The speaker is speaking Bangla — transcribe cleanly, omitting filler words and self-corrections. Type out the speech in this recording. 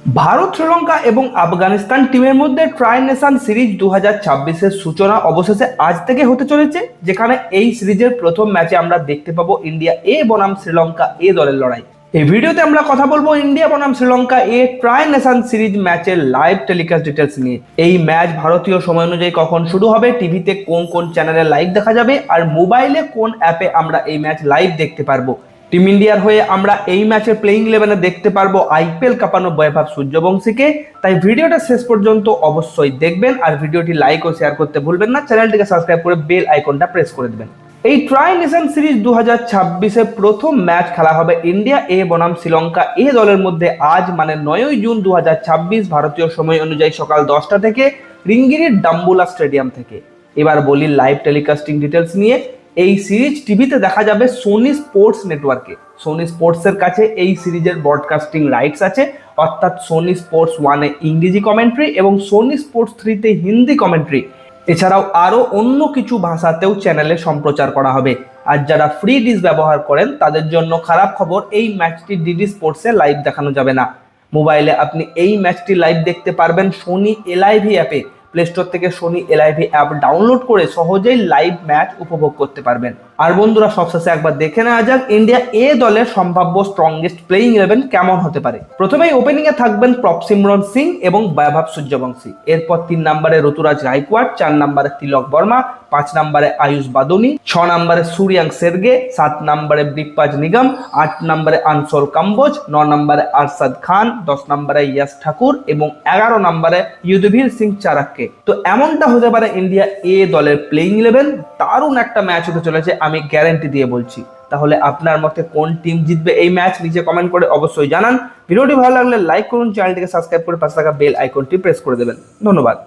ভারত, শ্রীলঙ্কা এবং আফগানিস্তান টিমের মধ্যে ট্রাই নেশন সিরিজ 2026-এর সূচনা অবশেষে আজ থেকে হতে চলেছে, যেখানে এই সিরিজের প্রথম ম্যাচে আমরা দেখতে পাবো ইন্ডিয়া এ বনাম শ্রীলঙ্কা এ দলের লড়াই। এই ভিডিওতে আমরা কথা বলবো ইন্ডিয়া বনাম শ্রীলঙ্কা এ ট্রাই নেশন সিরিজ ম্যাচের লাইভ টেলিকাস্ট ডিটেলস নিয়ে। এই ম্যাচ ভারতীয় সময় অনুযায়ী কখন শুরু হবে, টিভিতে কোন কোন চ্যানেলে লাইভ দেখা যাবে, আর মোবাইলে কোন অ্যাপে আমরা এই ম্যাচ লাইভ দেখতে পারবো। টিম ইন্ডিয়ার হয়ে আমরা এই ম্যাচের প্লেইং 11-এ দেখতে পারবো আইপিএল কাঁপানো বৈভব সূর্যবংশীকে। তাই ভিডিওটা শেষ পর্যন্ত অবশ্যই দেখবেন, আর ভিডিওটি লাইক ও শেয়ার করতে ভুলবেন না। চ্যানেলটিকে সাবস্ক্রাইব করে বেল আইকনটা প্রেস করে দেবেন। এই ট্রাই নেশন সিরিজ 2026-এ প্রথম ম্যাচ খেলা হবে ইন্ডিয়া এ বনাম শ্রীলঙ্কা এ দলের মধ্যে আজ মানে 9 জুন 2026 ভারতীয় সময় অনুযায়ী সকাল 10টা থেকে রিঙ্গিরির ডাম্বুলা স্টেডিয়াম থেকে। এবার বলি লাইভ টেলিকাস্টিং ডিটেলস নিয়ে। এই সিরিজ টিভিতে দেখা যাবে সোনি স্পোর্টস নেটওয়ার্কে। সোনি স্পোর্টসের কাছে এই সিরিজের ব্রডকাস্টিং রাইটস আছে, অর্থাৎ সোনি স্পোর্টস 1-এ ইংরেজি কমেন্ট্রি এবং সোনি স্পোর্টস 3-তে হিন্দি কমেন্ট্রি। এছাড়াও আরও অন্য কিছু ভাষাতেও চ্যানেলে সম্প্রচার করা হবে। আর যারা ফ্রি ডিশ ব্যবহার করেন তাদের জন্য খারাপ খবর, এই ম্যাচটি ডিডি স্পোর্টসে লাইভ দেখানো যাবে না। মোবাইলে আপনি এই ম্যাচটি লাইভ দেখতে পারবেন সোনি এলআইভি অ্যাপে। প্লে স্টোর থেকে সোনি এলআইভি অ্যাপ ডাউনলোড করে সহজেই লাইভ ম্যাচ উপভোগ করতে পারবেন। আর বন্ধুরা, সবশেষে একবার দেখে নেওয়া যাক ইন্ডিয়া এ দলের সম্ভাব্য স্ট্রংগেস্ট প্লেইং 11 কেমন হতে পারে। প্রথমেই ওপেনিং এ থাকবেন প্রভসিমরন সিং এবং বৈভব সূর্যবংশী। এরপর 3 নম্বরে ঋতুরাজ গায়কোয়াড়, 4 নম্বরে তিলক বর্মা, 5 নম্বরে আয়ুষ বাদুনি, 6 নম্বরে সূর্যাঙ্ক সেরগে, 7 নম্বরে ব্রিকপাজ নিগম, 8 নম্বরে আনসোল কাম্বোজ, 9 নম্বরে আরশাদ খান, 10 নম্বরে ইয়াশ ঠাকুর এবং 11 নম্বরে ইউধবীর সিং চারাক্কে। তো এমনটা হতে পারে ইন্ডিয়া এ দলের প্লেইং 11। দারুণ একটা ম্যাচ হতে চলেছে, আমি গ্যারান্টি দিয়ে বলছি। তাহলে আপনার মতে কোন টিম জিতবে এই ম্যাচ, নিচে কমেন্ট করে অবশ্যই জানান। ভিডিওটি ভালো লাগলে লাইক করুন, চ্যানেলটিকে সাবস্ক্রাইব করে পাশে থাকা বেল আইকনটি প্রেস করে দেবেন। ধন্যবাদ।